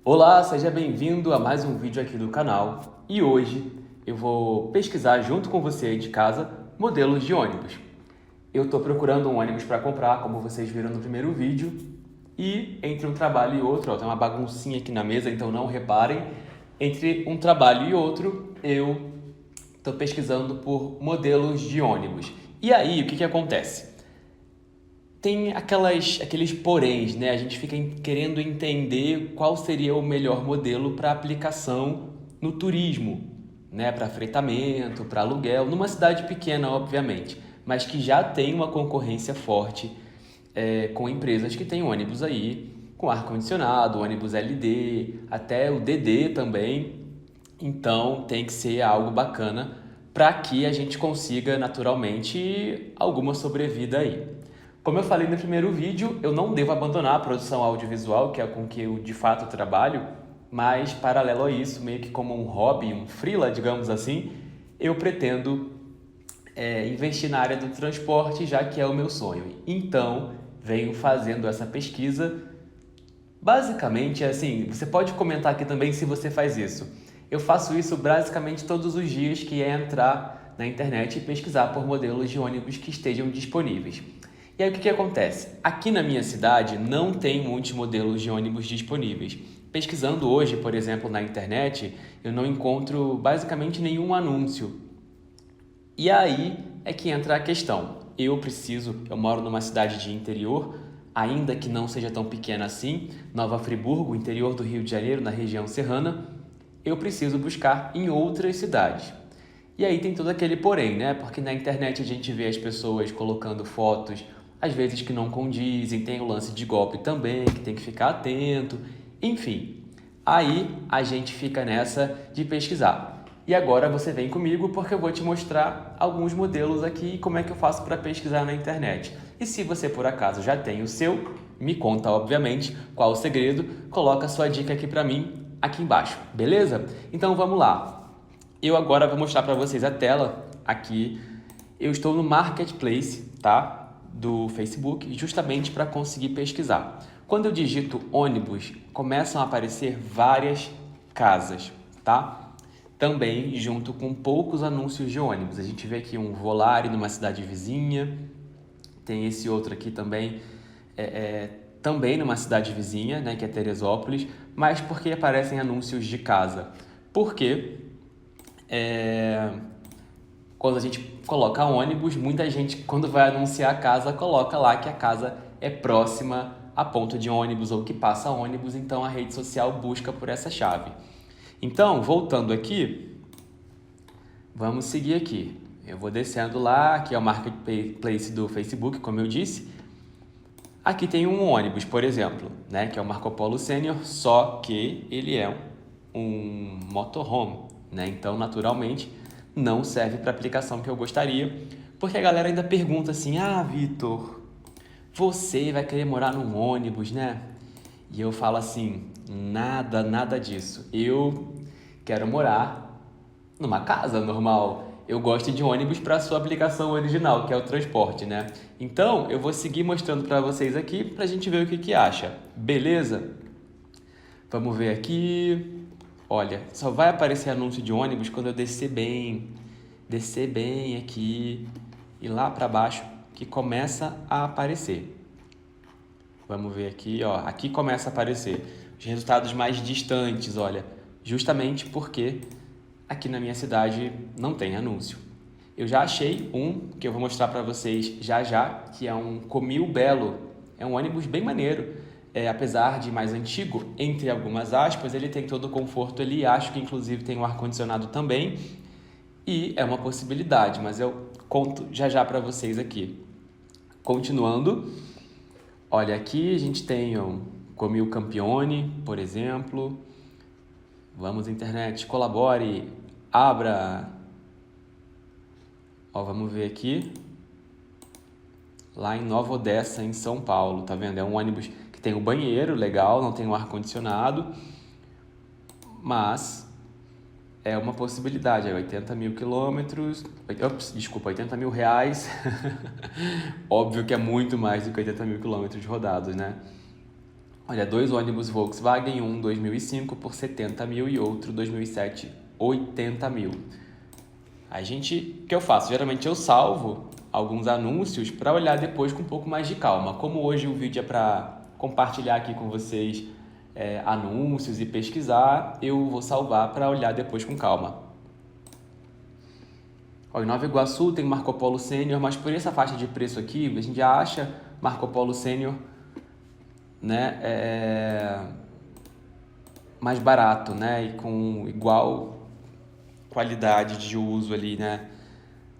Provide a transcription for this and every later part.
Olá, seja bem-vindo a mais um vídeo aqui do canal e hoje eu vou pesquisar junto com você aí de casa modelos de ônibus. Eu estou procurando um ônibus para comprar, como vocês viram no primeiro vídeo, e entre um trabalho e outro, ó, tem uma baguncinha aqui na mesa, então não reparem, entre um trabalho e outro eu estou pesquisando por modelos de ônibus. E aí, o que acontece? Tem aqueles poréns, né? A gente fica querendo entender qual seria o melhor modelo para aplicação no turismo, né? Para freitamento, para aluguel, numa cidade pequena, obviamente, mas que já tem uma concorrência forte com empresas que têm ônibus aí, com ar-condicionado, ônibus LD, até o DD também. Então tem que ser algo bacana para que a gente consiga naturalmente alguma sobrevida aí. Como eu falei no primeiro vídeo, eu não devo abandonar a produção audiovisual, que é com que eu de fato trabalho, mas paralelo a isso, meio que como um hobby, um freela, digamos assim, eu pretendo investir na área do transporte, já que é o meu sonho. Então, venho fazendo essa pesquisa. Basicamente, assim, você pode comentar aqui também se você faz isso. Eu faço isso basicamente todos os dias, que é entrar na internet e pesquisar por modelos de ônibus que estejam disponíveis. E aí o que acontece? Aqui na minha cidade não tem muitos modelos de ônibus disponíveis. Pesquisando hoje, por exemplo, na internet, eu não encontro basicamente nenhum anúncio. E aí é que entra a questão. Eu moro numa cidade de interior, ainda que não seja tão pequena assim, Nova Friburgo, interior do Rio de Janeiro, na região serrana, eu preciso buscar em outras cidades. E aí tem todo aquele porém, né? Porque na internet a gente vê as pessoas colocando fotos, às vezes que não condizem, tem o lance de golpe também, que tem que ficar atento, enfim. Aí a gente fica nessa de pesquisar. E agora você vem comigo porque eu vou te mostrar alguns modelos aqui e como é que eu faço para pesquisar na internet. E se você por acaso já tem o seu, me conta obviamente qual o segredo, coloca a sua dica aqui para mim aqui embaixo, beleza? Então vamos lá. Eu agora vou mostrar para vocês a tela aqui. Eu estou no Marketplace, tá? Do Facebook, justamente para conseguir pesquisar. Quando eu digito ônibus, começam a aparecer várias casas, tá? Também junto com poucos anúncios de ônibus. A gente vê aqui um Volare numa cidade vizinha, tem esse outro aqui também, também numa cidade vizinha, né, que é Teresópolis, mas por que aparecem anúncios de casa? Porque quando a gente coloca ônibus, muita gente, quando vai anunciar a casa, coloca lá que a casa é próxima a ponto de ônibus ou que passa ônibus, então a rede social busca por essa chave. Então, voltando aqui, vamos seguir aqui. Eu vou descendo lá, aqui é o Marketplace do Facebook, como eu disse. Aqui tem um ônibus, por exemplo, né, que é o Marco Polo Sênior, só que ele é um motorhome, né? Então, naturalmente, não serve para a aplicação que eu gostaria, porque a galera ainda pergunta assim: "Ah, Vitor, você vai querer morar num ônibus, né?" E eu falo assim: "Nada disso. Eu quero morar numa casa normal. Eu gosto de ônibus para a sua aplicação original, que é o transporte, né?" Então, eu vou seguir mostrando para vocês aqui para a gente ver o que acha. Beleza? Vamos ver aqui. Olha, só vai aparecer anúncio de ônibus quando eu descer bem aqui e lá para baixo que começa a aparecer. Vamos ver aqui, ó. Aqui começa a aparecer os resultados mais distantes, olha, justamente porque aqui na minha cidade não tem anúncio. Eu já achei um que eu vou mostrar para vocês já, que é um Comil Belo. É um ônibus bem maneiro. Apesar de mais antigo, entre algumas aspas, ele tem todo o conforto ali. Acho que inclusive tem um ar-condicionado também. E é uma possibilidade, mas eu conto já para vocês aqui. Continuando, olha, aqui a gente tem o Comil Campione, por exemplo. Vamos, internet, colabore, abra. Ó, vamos ver aqui. Lá em Nova Odessa, em São Paulo, tá vendo? É um ônibus que tem um banheiro legal, não tem um ar-condicionado, mas é uma possibilidade. É 80 mil quilômetros. Desculpa, 80 mil reais. Óbvio que é muito mais do que 80 mil quilômetros rodados, né? Olha, 2 ônibus Volkswagen, um 2005 por 70 mil e outro 2007, 80 mil. O que eu faço? Geralmente eu salvo alguns anúncios para olhar depois com um pouco mais de calma. Como hoje o vídeo é para compartilhar aqui com vocês anúncios e pesquisar, eu vou salvar para olhar depois com calma. Ó, em Nova Iguaçu tem Marco Polo Sênior, mas por essa faixa de preço aqui, a gente já acha Marco Polo Sênior, né, mais barato, né, e com igual qualidade de uso ali, né.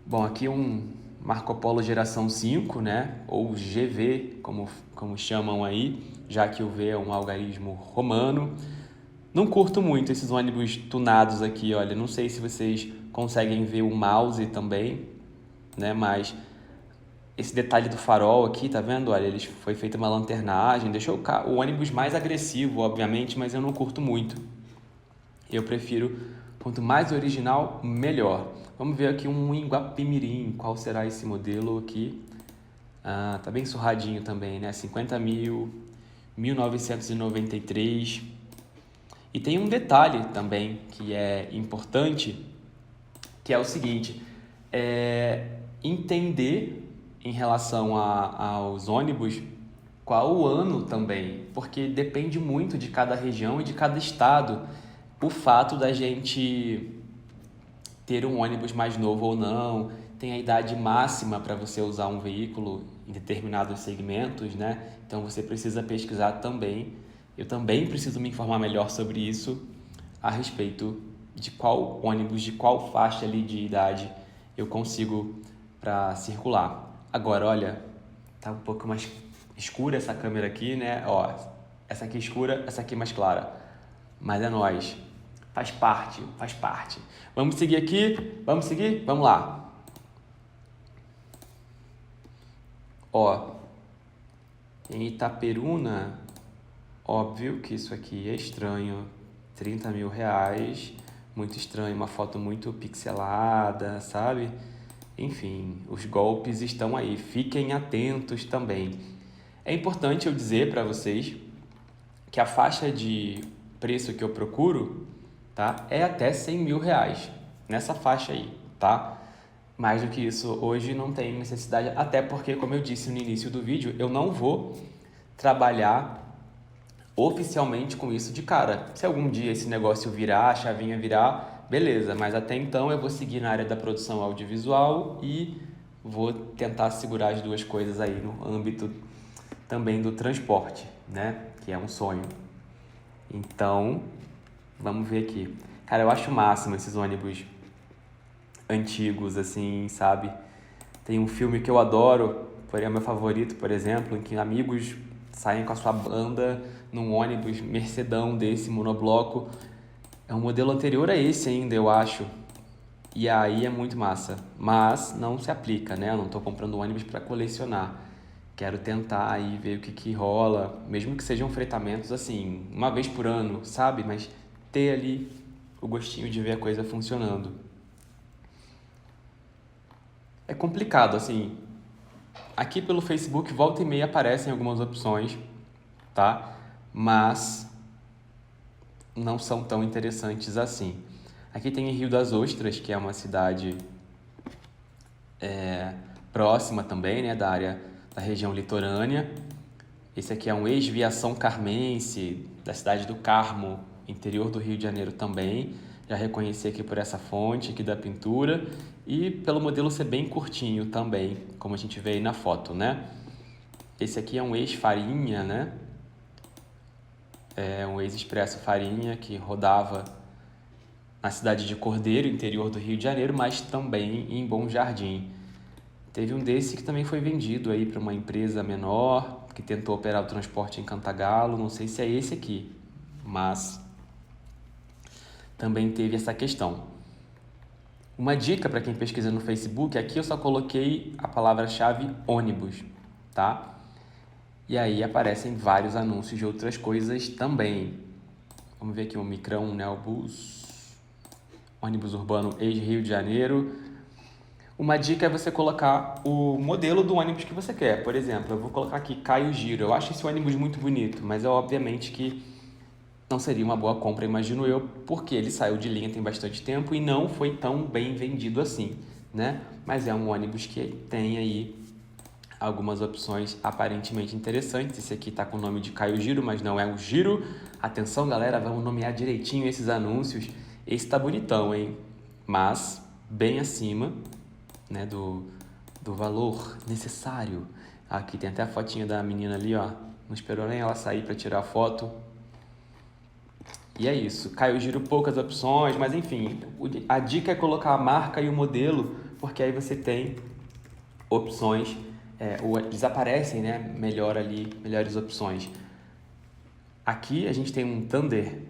Bom, aqui um Marco Polo geração 5, né, ou GV, como chamam aí, já que o V é um algarismo romano. Não curto muito esses ônibus tunados aqui, olha, não sei se vocês conseguem ver o mouse também, né, mas esse detalhe do farol aqui, tá vendo? Olha, foi feita uma lanternagem, deixou o ônibus mais agressivo, obviamente, mas eu não curto muito. Eu prefiro, quanto mais original, melhor. Vamos ver aqui um Iguapemirim, qual será esse modelo aqui? Ah, tá bem surradinho também, né? 50 mil, 1993. E tem um detalhe também que é importante, que é o seguinte, entender em relação aos ônibus qual o ano também, porque depende muito de cada região e de cada estado o fato da gente ter um ônibus mais novo ou não, tem a idade máxima para você usar um veículo em determinados segmentos, né? Então você precisa pesquisar também. Eu também preciso me informar melhor sobre isso a respeito de qual ônibus, de qual faixa ali de idade eu consigo para circular. Agora, olha, tá um pouco mais escura essa câmera aqui, né? Ó, essa aqui escura, essa aqui mais clara. Mas é nóis. Faz parte, faz parte. Vamos seguir aqui? Vamos seguir? Vamos lá. Ó, em Itaperuna, óbvio que isso aqui é estranho. 30 mil reais, muito estranho, uma foto muito pixelada, sabe? Enfim, os golpes estão aí, fiquem atentos também. É importante eu dizer para vocês que a faixa de preço que eu procuro, tá, é até 100 mil reais, nessa faixa aí, tá? Mais do que isso, hoje não tem necessidade, até porque, como eu disse no início do vídeo, eu não vou trabalhar oficialmente com isso de cara. Se algum dia esse negócio virar, a chavinha virar, beleza, mas até então eu vou seguir na área da produção audiovisual e vou tentar segurar as duas coisas aí no âmbito também do transporte, né? Que é um sonho. Então, vamos ver aqui. Cara, eu acho o máximo esses ônibus antigos, assim, sabe? Tem um filme que eu adoro, porém é meu favorito, por exemplo, em que amigos saem com a sua banda num ônibus Mercedão desse, monobloco. É um modelo anterior a esse ainda, eu acho. E aí é muito massa. Mas não se aplica, né? Eu não tô comprando ônibus para colecionar. Quero tentar aí ver o que rola, mesmo que sejam fretamentos assim, uma vez por ano, sabe? Mas ter ali o gostinho de ver a coisa funcionando. É complicado, assim. Aqui pelo Facebook, volta e meia aparecem algumas opções, tá? Mas não são tão interessantes assim. Aqui tem Rio das Ostras, que é uma cidade próxima também, né, da região litorânea. Esse aqui é um ex-viação carmense, da cidade do Carmo, interior do Rio de Janeiro também. Já reconheci aqui por essa fonte aqui da pintura e pelo modelo ser bem curtinho também, como a gente vê aí na foto, né? Esse aqui é um ex-Farinha, né? É um ex-expresso Farinha que rodava na cidade de Cordeiro, interior do Rio de Janeiro, mas também em Bom Jardim. Teve um desse que também foi vendido aí para uma empresa menor, que tentou operar o transporte em Cantagalo, não sei se é esse aqui, mas também teve essa questão. Uma dica para quem pesquisa no Facebook, aqui eu só coloquei a palavra-chave ônibus, tá? E aí aparecem vários anúncios de outras coisas também. Vamos ver aqui o Micrão, Neobus, ônibus urbano ex-Rio de Janeiro. Uma dica é você colocar o modelo do ônibus que você quer. Por exemplo, eu vou colocar aqui Caio Giro. Eu acho esse ônibus muito bonito, mas é obviamente que não seria uma boa compra, imagino eu, porque ele saiu de linha tem bastante tempo e não foi tão bem vendido assim, né? Mas é um ônibus que tem aí algumas opções aparentemente interessantes. Esse aqui está com o nome de Caio Giro, mas não é o Giro. Atenção, galera, vamos nomear direitinho esses anúncios. Esse tá bonitão, hein? Mas bem acima, né, do valor necessário. Aqui tem até a fotinha da menina ali, ó. Não esperou nem ela sair para tirar a foto. E é isso. Caio Giro, poucas opções, mas enfim, a dica é colocar a marca e o modelo, porque aí você tem opções, desaparecem, né? Melhor ali, melhores opções. Aqui a gente tem um Thunder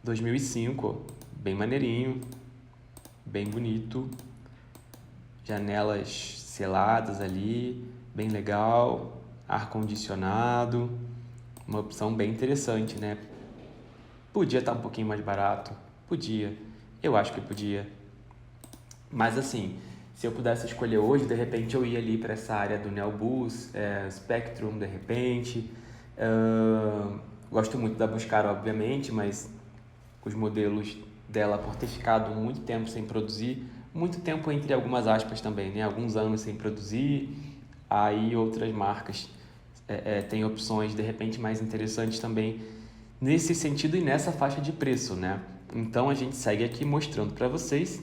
2005, bem maneirinho, bem bonito, janelas seladas ali, bem legal, ar-condicionado, uma opção bem interessante, né? Podia estar um pouquinho mais barato, podia, eu acho que podia, mas assim, se eu pudesse escolher hoje, de repente eu ia ali para essa área do Neobus, Spectrum, de repente. Gosto muito da Buscar, obviamente, mas os modelos dela, por ter ficado muito tempo sem produzir, muito tempo entre algumas aspas também, né? Alguns anos sem produzir, aí outras marcas têm opções de repente mais interessantes também nesse sentido e nessa faixa de preço, né? Então a gente segue aqui mostrando para vocês.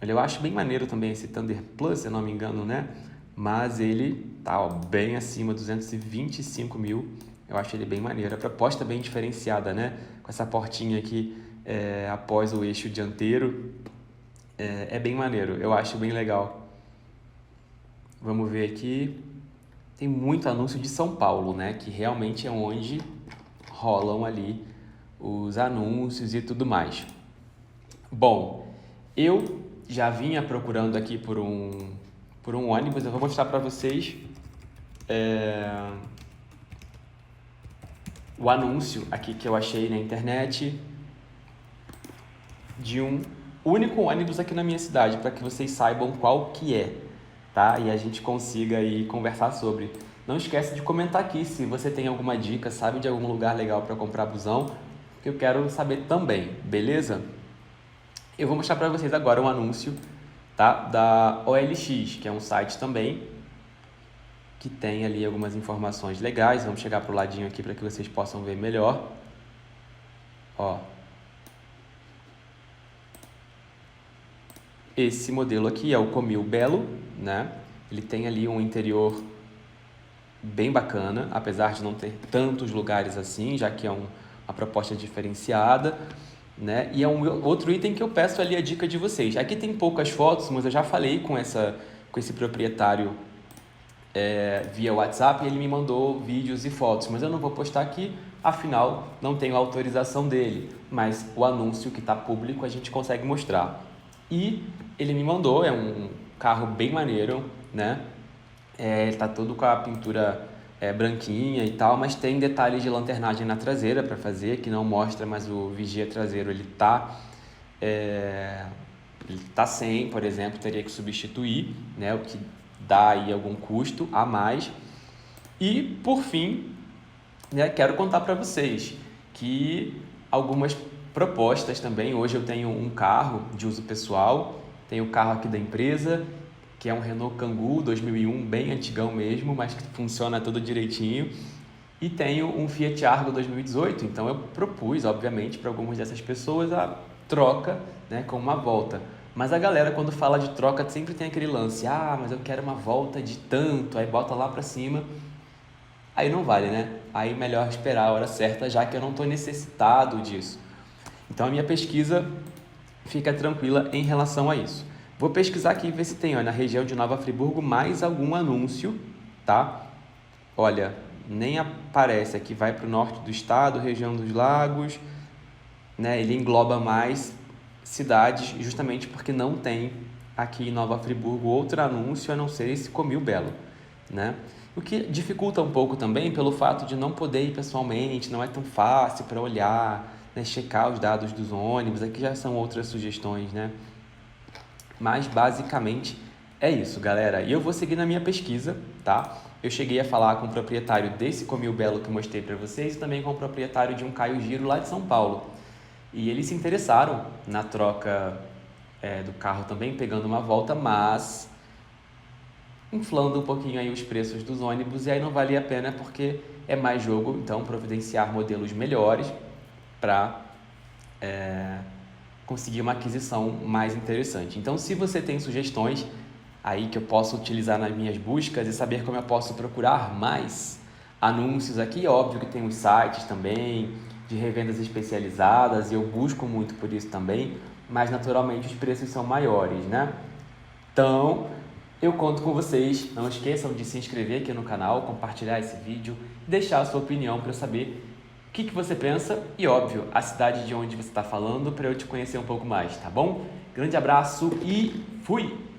Eu acho bem maneiro também esse Thunder Plus, se eu não me engano, né? Mas ele tá bem acima, 225 mil. Eu acho ele bem maneiro. A proposta é bem diferenciada, né? Com essa portinha aqui após o eixo dianteiro. É bem maneiro, eu acho bem legal. Vamos ver aqui. Tem muito anúncio de São Paulo, né? Que realmente é onde rolam ali os anúncios e tudo mais. Bom, eu já vinha procurando aqui por um ônibus. Eu vou mostrar para vocês o anúncio aqui que eu achei na internet de um único ônibus aqui na minha cidade, para que vocês saibam qual que é, tá? E a gente consiga aí conversar sobre. Não esquece de comentar aqui se você tem alguma dica, sabe de algum lugar legal para comprar busão, que eu quero saber também, beleza? Eu vou mostrar para vocês agora um anúncio, tá? Da OLX, que é um site também que tem ali algumas informações legais. Vamos chegar pro ladinho aqui para que vocês possam ver melhor. Ó. Esse modelo aqui é o Comil Belo, né? Ele tem ali um interior bem bacana, apesar de não ter tantos lugares assim, já que é uma proposta diferenciada, né? E é um outro item que eu peço ali a dica de vocês. Aqui tem poucas fotos, mas eu já falei com esse proprietário via WhatsApp e ele me mandou vídeos e fotos, mas eu não vou postar aqui, afinal não tenho autorização dele, mas o anúncio que está público a gente consegue mostrar. E ele me mandou, é um carro bem maneiro, né? Ele tá todo com a pintura branquinha e tal, mas tem detalhes de lanternagem na traseira para fazer, que não mostra, mas o vigia traseiro ele tá sem, por exemplo, teria que substituir, né? O que dá aí algum custo a mais. E por fim, né, quero contar para vocês que algumas propostas também. Hoje eu tenho um carro de uso pessoal, tenho o carro aqui da empresa, que é um Renault Kangoo 2001, bem antigão mesmo, mas que funciona tudo direitinho. E tenho um Fiat Argo 2018, então eu propus, obviamente, para algumas dessas pessoas a troca, né, com uma volta. Mas a galera, quando fala de troca, sempre tem aquele lance, mas eu quero uma volta de tanto, aí bota lá para cima. Aí não vale, né? Aí melhor esperar a hora certa, já que eu não estou necessitado disso. Então a minha pesquisa fica tranquila em relação a isso. Vou pesquisar aqui e ver se tem, na região de Nova Friburgo, mais algum anúncio, tá? Olha, nem aparece aqui, vai para o norte do estado, região dos lagos, né? Ele engloba mais cidades, justamente porque não tem aqui em Nova Friburgo outro anúncio a não ser esse Comil Belo, né? O que dificulta um pouco também pelo fato de não poder ir pessoalmente, não é tão fácil para olhar, né, checar os dados dos ônibus. Aqui já são outras sugestões, né? Mas basicamente é isso, galera. E eu vou seguir na minha pesquisa, tá? Eu cheguei a falar com o proprietário desse Comil Belo que eu mostrei para vocês e também com o proprietário de um Caio Giro lá de São Paulo. E eles se interessaram na troca do carro também, pegando uma volta, mas inflando um pouquinho aí os preços dos ônibus, e aí não valia a pena porque é mais jogo, então, providenciar modelos melhores para conseguir uma aquisição mais interessante. Então, se você tem sugestões aí que eu posso utilizar nas minhas buscas e saber como eu posso procurar mais anúncios aqui, óbvio que tem os sites também de revendas especializadas e eu busco muito por isso também, mas naturalmente os preços são maiores, né? Então, eu conto com vocês. Não esqueçam de se inscrever aqui no canal, compartilhar esse vídeo, deixar a sua opinião para eu saber o que você pensa e, óbvio, a cidade de onde você está falando para eu te conhecer um pouco mais, tá bom? Grande abraço e fui!